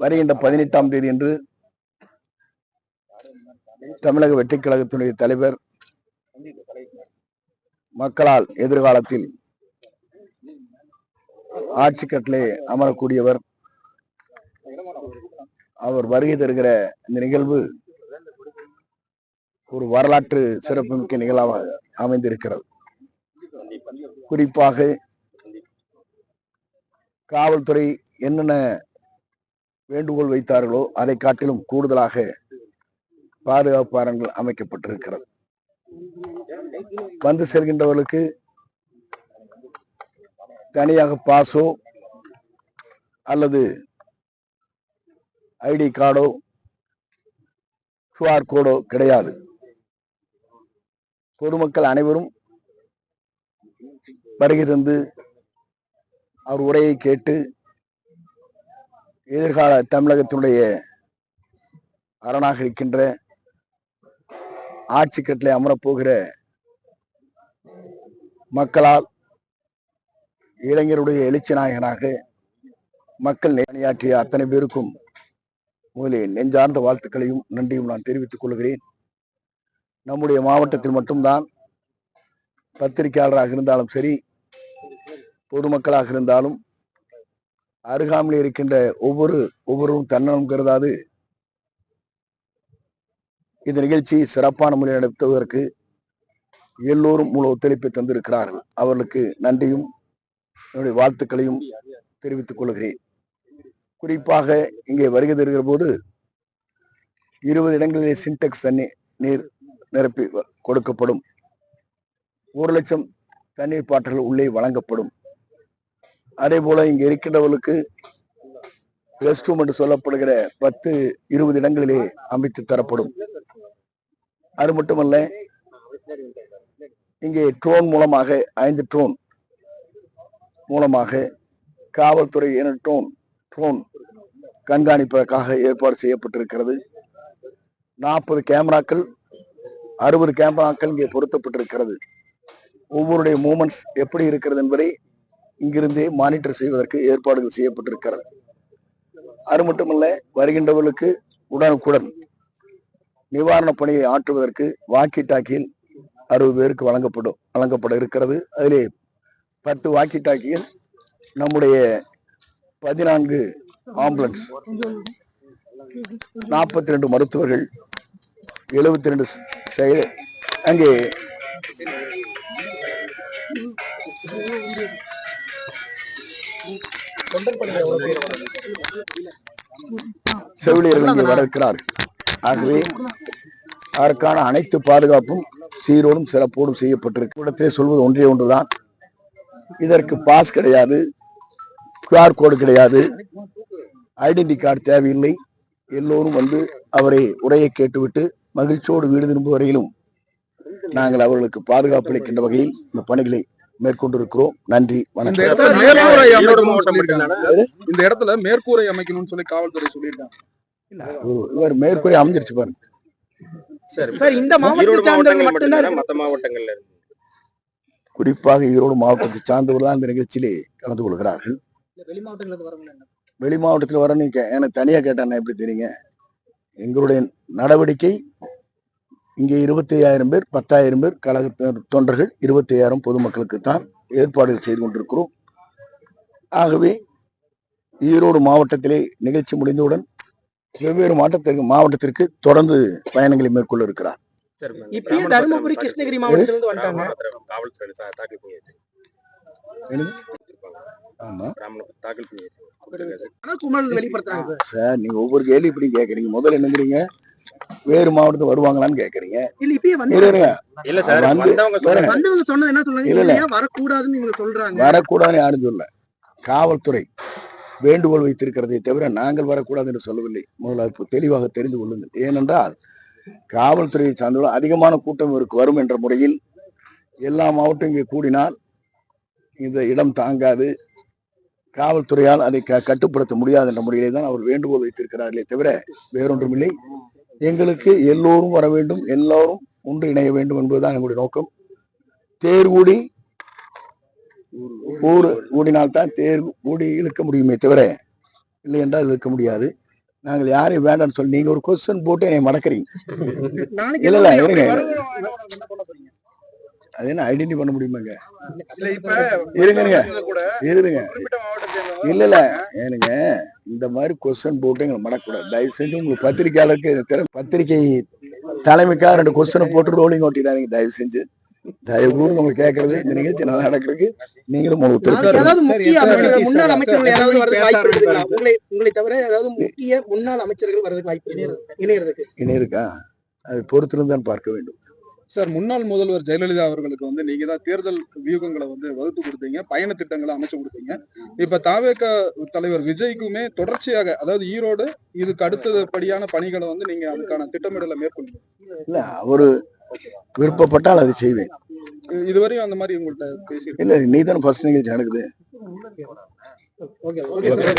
வருகின்ற 18ஆம் தேதி அன்று தமிழக வெற்றிக் கழகத்தினுடைய தலைவர், மக்களால் எதிர்காலத்தில் ஆட்சி கட்டிலே அமரக்கூடியவர், அவர் வருகை தருகிற இந்த நிகழ்வு ஒரு வரலாற்று சிறப்புமிக்க நிகழ்வாக அமைந்திருக்கிறது. குறிப்பாக காவல்துறை என்னென்ன வேண்டுகோள் வைத்தார்களோ அதை காட்டிலும் கூடுதலாக பாதுகாப்பு அரண்கள் அமைக்கப்பட்டிருக்கிறது. வந்து செல்கின்றவர்களுக்கு தனியாக பாஸோ அல்லது ஐடி கார்டோ QR கோடோ கிடையாது. பொதுமக்கள் அனைவரும் வருகை தந்து அவர் உரையை கேட்டு எதிர்கால தமிழகத்தினுடைய அரணாக இருக்கின்ற ஆட்சி கட்டிலே அமரப்போகிற மக்களால் இளைஞருடைய எழுச்சி நாயகனாக மக்கள் பணியாற்றிய அத்தனை பேருக்கும் முதலில் நெஞ்சார்ந்த வாழ்த்துக்களையும் நன்றியும் நான் தெரிவித்துக் கொள்கிறேன். நம்முடைய மாவட்டத்தில் மட்டும்தான் பத்திரிகையாளராக இருந்தாலும் சரி, பொதுமக்களாக இருந்தாலும் அருகாமையில் இருக்கின்ற ஒவ்வொருவரும் தன்னலம் கருதாது இந்த நிகழ்ச்சியை சிறப்பான முறையில் நடத்துவதற்கு எல்லோரும் முழு ஒத்துழைப்பை தந்திருக்கிறார்கள். அவர்களுக்கு நன்றியும் என்னுடைய வாழ்த்துக்களையும் தெரிவித்துக் கொள்கிறேன். குறிப்பாக இங்கே வருகை தருகிற போது 20 இடங்களிலே சின்டெக்ஸ் நீர் நிரப்பி கொடுக்கப்படும். 1 லட்சம் தண்ணீர் பாட்டில்கள் உள்ளே வழங்கப்படும். அதே போல இங்க இருக்கின்றவர்களுக்கு ரெஸ்ட் ரூம் என்று சொல்லப்படுகிற 10-20 இடங்களிலே அமைத்து தரப்படும். அது மட்டுமல்ல, இங்கே ட்ரோன் மூலமாக 5 ட்ரோன் மூலமாக காவல்துறை ட்ரோன் கண்காணிப்பதற்காக ஏற்பாடு செய்யப்பட்டிருக்கிறது. 40 கேமராக்கள் 60 கேமராக்கள் இங்கே பொருத்தப்பட்டிருக்கிறது. ஒவ்வொருடைய மூமெண்ட்ஸ் எப்படி இருக்கிறது என்பதை இங்கிருந்தே மானிட்டர் செய்வதற்கு ஏற்பாடுகள் செய்யப்பட்டிருக்கிறது. அது மட்டுமல்ல, வருகின்றவர்களுக்கு உடனுக்குடன் நிவாரண பணியை ஆற்றுவதற்கு வாக்கி டாக்கியில் 60 பேருக்கு வழங்கப்பட இருக்கிறது. அதிலே 10 வாக்கி டாக்கியில் நம்முடைய 14 ஆம்புலன்ஸ், 42 மருத்துவர்கள், 72 செயல் அங்கே செவிலியர்கள் இங்கே வர இருக்கிறார்கள். ஆகவே அதற்கான அனைத்து பாதுகாப்பும் சீரோடும் சிறப்போடும் செய்யப்பட்டிருக்கு. இடத்திலே சொல்வது ஒன்றே ஒன்றுதான், இதற்கு பாஸ் கிடையாது, QR கோடு கிடையாது, ஐடென்டி கார்டு தேவையில்லை. எல்லோரும் வந்து அவரை உரையை கேட்டுவிட்டு மகிழ்ச்சியோடு வீடு திரும்பும் வரையிலும் நாங்கள் அவர்களுக்கு பாதுகாப்பு அளிக்கின்ற வகையில் இந்த பணிகளை மேற்கொண்டிருக்கிறோம். நன்றி, வணக்கம். இந்த இடத்துல மேற்கூரை அமைக்கணும்னு சொல்லி காவல்துறை சொல்லியிருக்காங்க. இவர் மேற்கூரை அமைஞ்சிருச்சு பாருங்க. குறிப்பாக ஈரோடு மாவட்டத்தை சார்ந்தவர்கள் தான் இந்த நிகழ்ச்சியிலே கலந்து கொள்கிறார்கள். வெளி மாவட்டத்தில் வர நீங்க எனக்கு தனியா கேட்டானே எப்படி தெரியுங்க? எங்களுடைய நடவடிக்கை இங்கே 25,000 பேர், 10,000 பேர் கழக தொண்டர்கள், 25,000 பொதுமக்களுக்கு தான் ஏற்பாடுகள் செய்து கொண்டிருக்கிறோம். ஆகவே ஈரோடு மாவட்டத்திலே நிகழ்ச்சி முடிந்தவுடன் வெவ்வேறு மாவட்டத்திற்கு தொடர்ந்து பயணங்களை மேற்கொள்ள இருக்கிறார். தருமபுரி, கிருஷ்ணகிரி மாவட்டத்திலிருந்து வந்தாங்க. சார், நீங்க ஒவ்வொரு கேள்வி இப்படி கேக்குறீங்க. முதல்ல என்னங்கிறீங்க, வேறு மாவட்டத்தில் வருவாங்களான்னு கேக்குறீங்க. வரக்கூடாதுன்னு யாரும் சொல்ல, காவல்துறை வேண்டுகோள் வைத்திருக்கிறதை தவிர நாங்கள் வரக்கூடாது என்று சொல்லவில்லை. முதல்ல தெளிவாக தெரிந்து கொள்ளுங்கள். ஏனென்றால் காவல்துறையை சார்ந்தவர்கள் அதிகமான கூட்டம் இவருக்கு வரும் என்ற முறையில் எல்லா மாவட்டம் இங்கே கூடினால் இந்த இடம் தாங்காது, காவல்துறையால் அதை கட்டுப்படுத்த முடியாது என்ற முறையிலே தான் அவர் வேண்டுகோள் வைத்திருக்கிறார்களே தவிர வேறொன்றுமில்லை. எங்களுக்கு எல்லோரும் வர வேண்டும், எல்லோரும் ஒன்று இணைய வேண்டும் என்பதுதான் எங்களுடைய நோக்கம். தேர் கூடினால்தான் தேர் கூடி இழுக்க முடியுமே தவிர இல்லை என்றால் இருக்க முடியாது. நாங்கள் யாரையும் வேண்டாம்னு சொல்லி நீங்க ஒரு கொஸ்டின் போட்டு என்னை மடக்கிறீங்க. நாளைக்கு இல்ல என்ன இருங்க, என்ன பண்ண போறீங்க? அது என்ன ஐடென்டி பண்ண முடியுமாங்க? இல்ல இப்ப இருங்க கூட இருங்க குறிப்பிட்ட மாவட்டத்தை சேர்ந்தவங்க இல்ல ஏனுங்க, இந்த மாதிரி கொஸ்டின் போட்டு எங்களை மடக்கூடாது. தயவு செஞ்சு உங்களுக்கு பத்திரிகையாளருக்கு பத்திரிகை தலைமைக்காக 2 கொஸ்டினை போட்டு ரோலிங் ஓட்டிடாதீங்க தயவு செஞ்சு. தயவு கூர்ந்து உங்களுக்கு கேட்கறது இந்த நிகழ்ச்சி நல்லா நடக்கிறதுக்கு நீங்களும் நாளைக்கு ஒத்துழைப்பு. ஏதாவது முக்கிய அமைச்சர்கள் முன்னாள் அமைச்சர்கள் யாராவது வரதுக்கு வாய்ப்பு பேச இருக்குங்களா? உங்களை தவிர ஏதாவது முக்கிய முன்னாள் அமைச்சர்கள் வரதுக்கு வாய்ப்பு இணையறதுக்கு இனி இருக்கா? அது பொறுத்திருந்தான் பார்க்க வேண்டும். சார், முன்னாள் முதல்வர் ஜெயலலிதா அவர்களுக்கு வந்து நீங்க தான் தேர்தல் வியூகங்களை வந்து வகுத்து கொடுத்தீங்க, பயண திட்டங்களை அமைச்சு கொடுத்தீங்க. இப்ப தாவேக தலைவர் விஜய்க்குமே தொடர்ச்சியாக, அதாவது ஈரோடு இதுக்கு அடுத்தபடியான பணிகளை வந்து நீங்க அதுக்கான திட்டமிடலை மேற்கொள்ளுங்க. இல்ல அவரு விருப்பப்பட்டால் அதை செய்வேன். இதுவரையும் அந்த மாதிரி உங்கள்ட்ட பேசி இல்ல நீ தானே ஃபர்ஸ்ட் நிகழ்ச்சி நடக்குது. ஓகே.